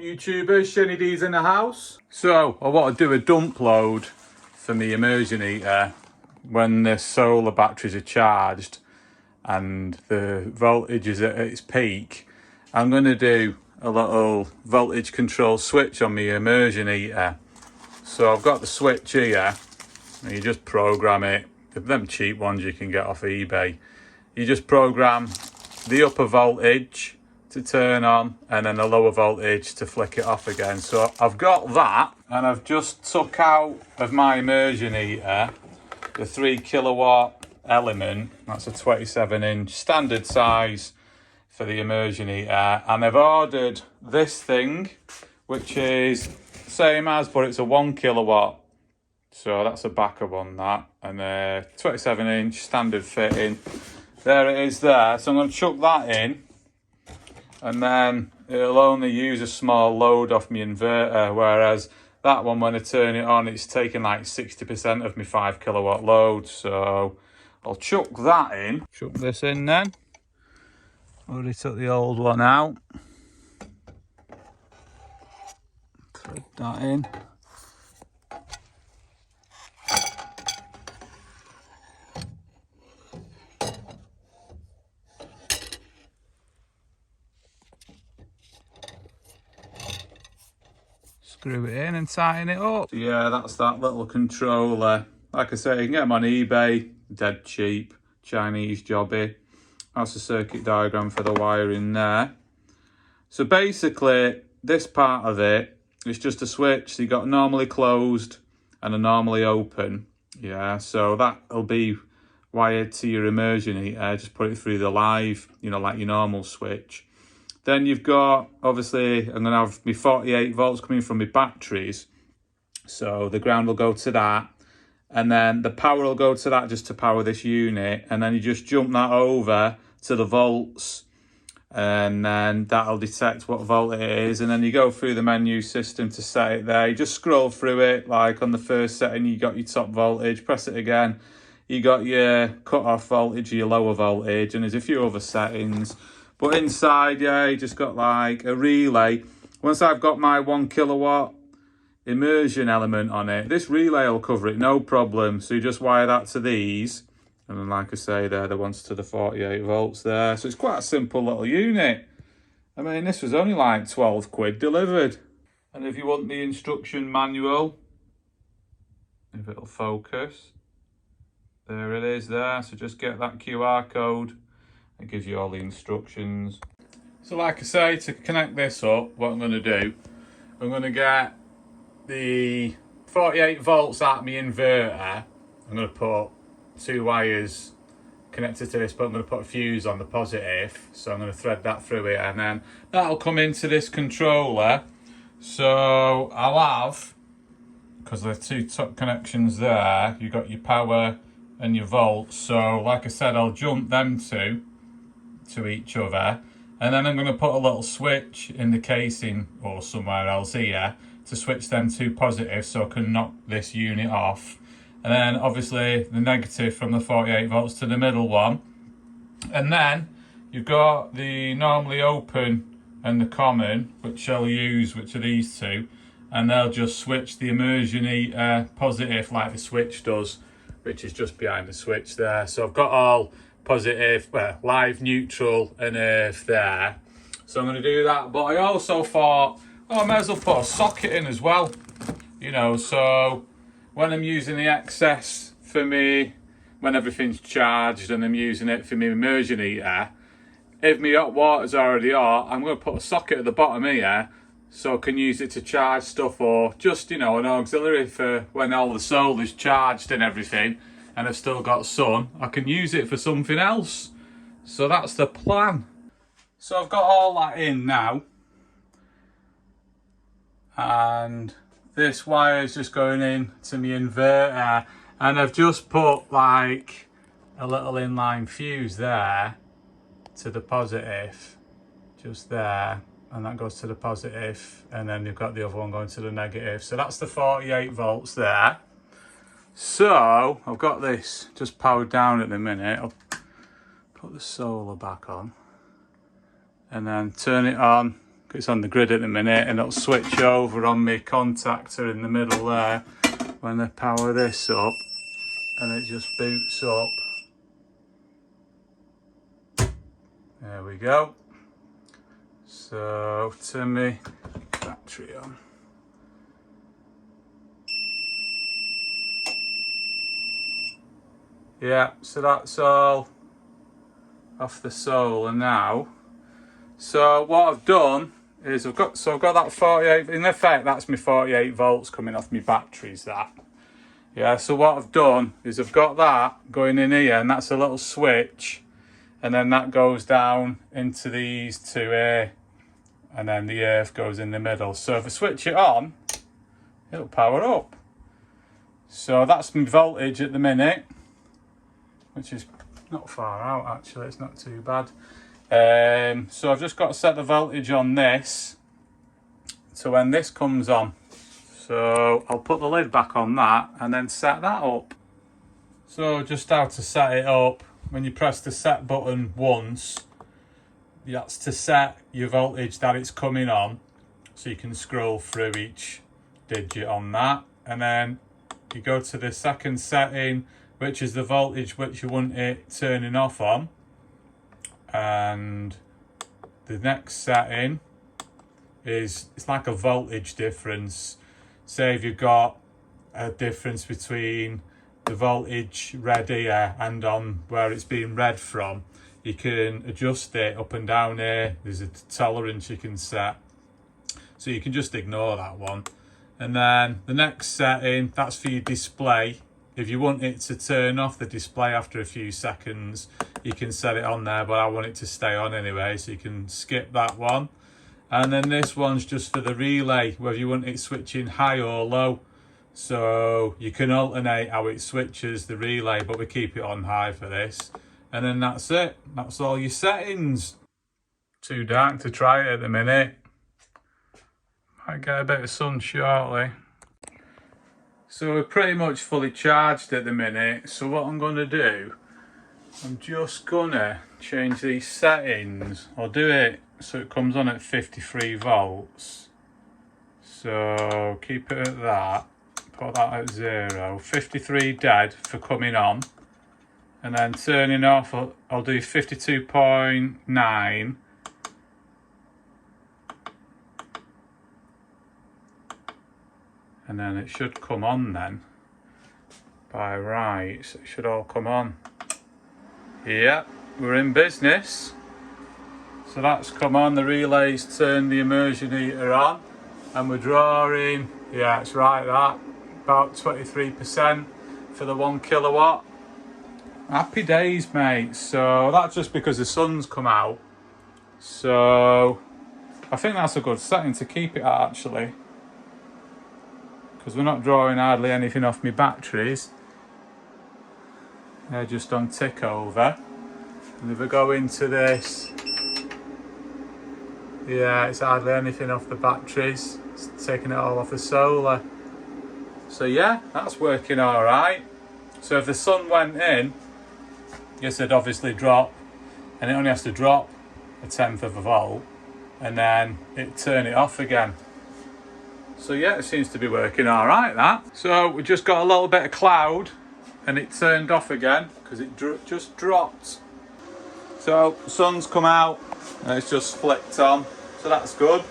up, YouTubers? Shenny D's in the house. So I want to do a dump load for my immersion heater when the solar batteries are charged and the voltage is at its peak. I'm going to do a little voltage control switch on my immersion heater. So I've got the switch here, and you just program it. Them cheap ones you can get off eBay. You just program the upper voltage to turn on and then the lower voltage to flick it off again. So I've got that, and I've just took out of my immersion heater the 3 kilowatt element. That's a 27-inch standard size for the immersion heater, and I've ordered this thing, which is same as, but it's a 1 kilowatt. So that's a backup on that, and a 27-inch standard fitting. There it is there. So I'm going to chuck that in, and then it'll only use a small load off my inverter, whereas that one, when I turn it on, it's taking like 60% of my 5 kilowatt load. So I'll chuck that in. Chuck this in then. Already took the old one out. Thread that in. Screw it in and tighten it up. Yeah, that's that little controller. Like I say, you can get them on eBay, dead cheap, Chinese jobby. That's the circuit diagram for the wiring there. So basically, this part of it is just a switch. So you got normally closed and a normally open. Yeah, so that'll be wired to your immersion heater. Just put it through the live, you know, like your normal switch. Then you've got, obviously, I'm going to have my 48 volts coming from my batteries. So the ground will go to that. And then the power will go to that just to power this unit. And then you just jump that over to the volts. And then that'll detect what volt it is. And then you go through the menu system to set it there. You just scroll through it. Like on the first setting, you got your top voltage. Press it again. You got your cut-off voltage, your lower voltage. And there's a few other settings. But inside, yeah, you just got like a relay. Once I've got my 1 kilowatt immersion element on it, this relay will cover it, no problem. So you just wire that to these. And then, like I say, they're the ones to the 48 volts there. So it's quite a simple little unit. I mean, this was only like 12 quid delivered. And if you want the instruction manual, if it'll focus, there it is there. So just get that QR code. It gives you all the instructions. So like I say, to connect this up, what I'm going to do, I'm going to get the 48 volts out of my inverter. I'm going to put 2 wires connected to this, but I'm going to put a fuse on the positive. So I'm going to thread that through it, and then that'll come into this controller. So I'll have, because there are 2 top connections there, you've got your power and your volts. So like I said, I'll jump them two to each other, and then I'm going to put a little switch in the casing or somewhere else here to switch them to positive, so I can knock this unit off. And then obviously the negative from the 48 volts to the middle one, and then you've got the normally open and the common, which I'll use, which are these 2, and they'll just switch the immersion heater positive like the switch does, which is just behind the switch there. So I've got all positive, well, live, neutral and earth there. So I'm going to do that. But I also thought, oh, I might as well put a socket in as well. You know, so when I'm using the excess for me, when everything's charged and I'm using it for my immersion heater, if my hot water's already hot, I'm going to put a socket at the bottom here so I can use it to charge stuff, or just, you know, an auxiliary for when all the solar's charged and everything, and I've still got sun, I can use it for something else. So that's the plan. So I've got all that in now, and this wire is just going in to my inverter, and I've just put like a little inline fuse there to the positive, just there, and that goes to the positive, and then you've got the other one going to the negative. So that's the 48 volts there. So I've got this just powered down at the minute. I'll put the solar back on and then turn it on It's on the grid at the minute, and it'll switch over on my contactor in the middle there when I power this up, and it just boots up. There we go. So turn my battery on. Yeah, so that's all off the solar now. So what I've done is I've got that 48, in effect that's my 48 volts coming off my batteries, that. Yeah, so what I've done is I've got that going in here, and that's a little switch, and then that goes down into these two here, and then the earth goes in the middle. So if I switch it on, it'll power up. So that's my voltage at the minute, which is not far out actually, it's not too bad. So I've just got to set the voltage on this to when this comes on. So I'll put the lid back on that and then set that up. So just how to set it up: when you press the set button once, that's to set your voltage that it's coming on, so you can scroll through each digit on that, and then you go to the second setting, which is the voltage which you want it turning off on, and the next setting is, it's like a voltage difference. Say if you've got a difference between the voltage read here and on where it's being read from, you can adjust it up and down here. There's a tolerance you can set, so you can just ignore that one. And then the next setting, that's for your display. If you want it to turn off the display after a few seconds, you can set it on there, but I want it to stay on anyway, so you can skip that one. And then this one's just for the relay, whether you want it switching high or low. So you can alternate how it switches the relay, but we keep it on high for this. And then that's it. That's all your settings. Too dark to try it at the minute. Might get a bit of sun shortly. So we're pretty much fully charged at the minute. So what I'm going to do, I'm just going to change these settings. I'll do it so it comes on at 53 volts. So keep it at that. Put that at 0. 53 dead for coming on. And then turning off, I'll do 52.9. And then it should come on then. By right, so it should all come on. Yeah, we're in business. So that's come on, the relay's turned the immersion heater on, and we're drawing, yeah, it's right that, about 23% for the 1 kilowatt. Happy days, mate. So that's just because the sun's come out. So I think that's a good setting to keep it at, actually, because we're not drawing hardly anything off my batteries. They're just on tick over. And if I go into this, yeah, it's hardly anything off the batteries. It's taking it all off the solar. So yeah, that's working all right. So if the sun went in, yes, it'd obviously drop, and it only has to drop 1/10 of a volt, and then it'd turn it off again. So yeah, it seems to be working all right, that. So we just got a little bit of cloud, and it turned off again because it just dropped. So sun's come out and it's just flicked on, so that's good.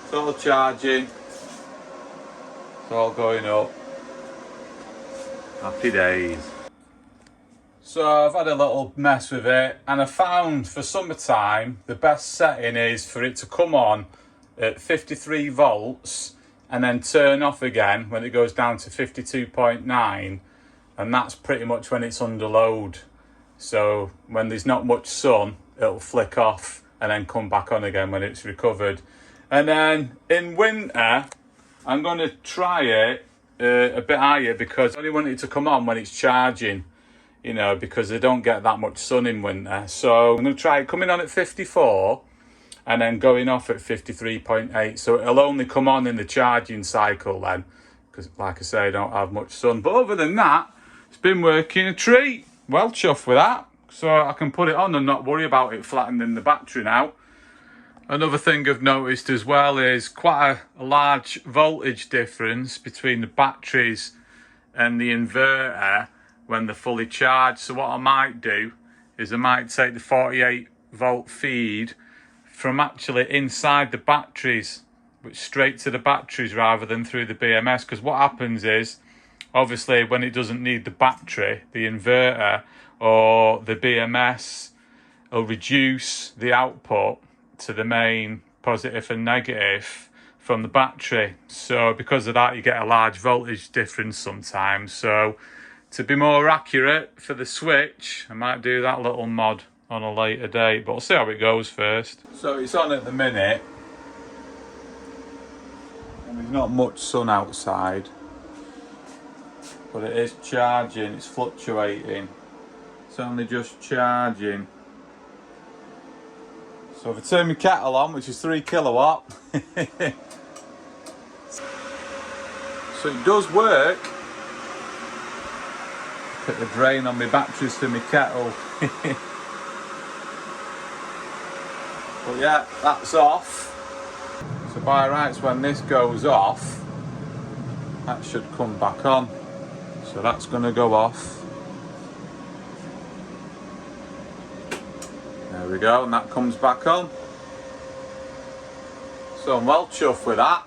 It's all charging, it's all going up. Happy days. So I've had a little mess with it, and I found for summertime the best setting is for it to come on at 53 volts and then turn off again when it goes down to 52.9, and that's pretty much when it's under load. So when there's not much sun, it'll flick off and then come back on again when it's recovered. And then in winter, I'm going to try it a bit higher, because I only want it to come on when it's charging, you know, because they don't get that much sun in winter. So I'm going to try it coming on at 54 and then going off at 53.8. So it'll only come on in the charging cycle then, because like I say, I don't have much sun. But other than that, it's been working a treat. Well chuffed with that. So I can put it on and not worry about it flattening the battery now. Another thing I've noticed as well is quite a large voltage difference between the batteries and the inverter when they're fully charged. So what I might do is I might take the 48-volt feed from actually inside the batteries, but straight to the batteries rather than through the BMS, because what happens is, obviously when it doesn't need the battery, the inverter or the BMS will reduce the output to the main positive and negative from the battery. So because of that, you get a large voltage difference sometimes. So to be more accurate for the switch, I might do that little mod on a later date, but we'll see how it goes first. So it's on at the minute, and there's not much sun outside, but it is charging, it's fluctuating. It's only just charging. So if I turn my kettle on, which is 3 kilowatt, so it does work. Look at the drain on my batteries for my kettle. But yeah, that's off. So by rights, when this goes off, that should come back on. So that's going to go off. There we go, and that comes back on. So I'm well chuffed with that.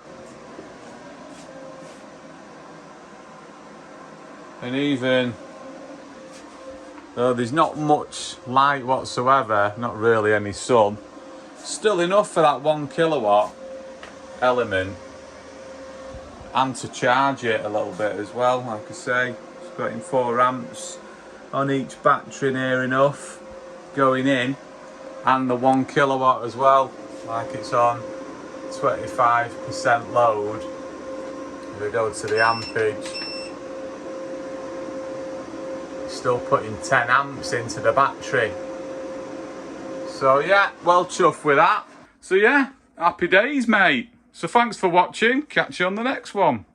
And even though there's not much light whatsoever, not really any sun, still enough for that 1 kilowatt element, and to charge it a little bit as well. Like I say, it's got in 4 amps on each battery, near enough going in, and the 1 kilowatt as well, like it's on 25% load. If we go to the ampage, it's still putting 10 amps into the battery. So yeah, well chuffed with that. So yeah, happy days, mate. So thanks for watching. Catch you on the next one.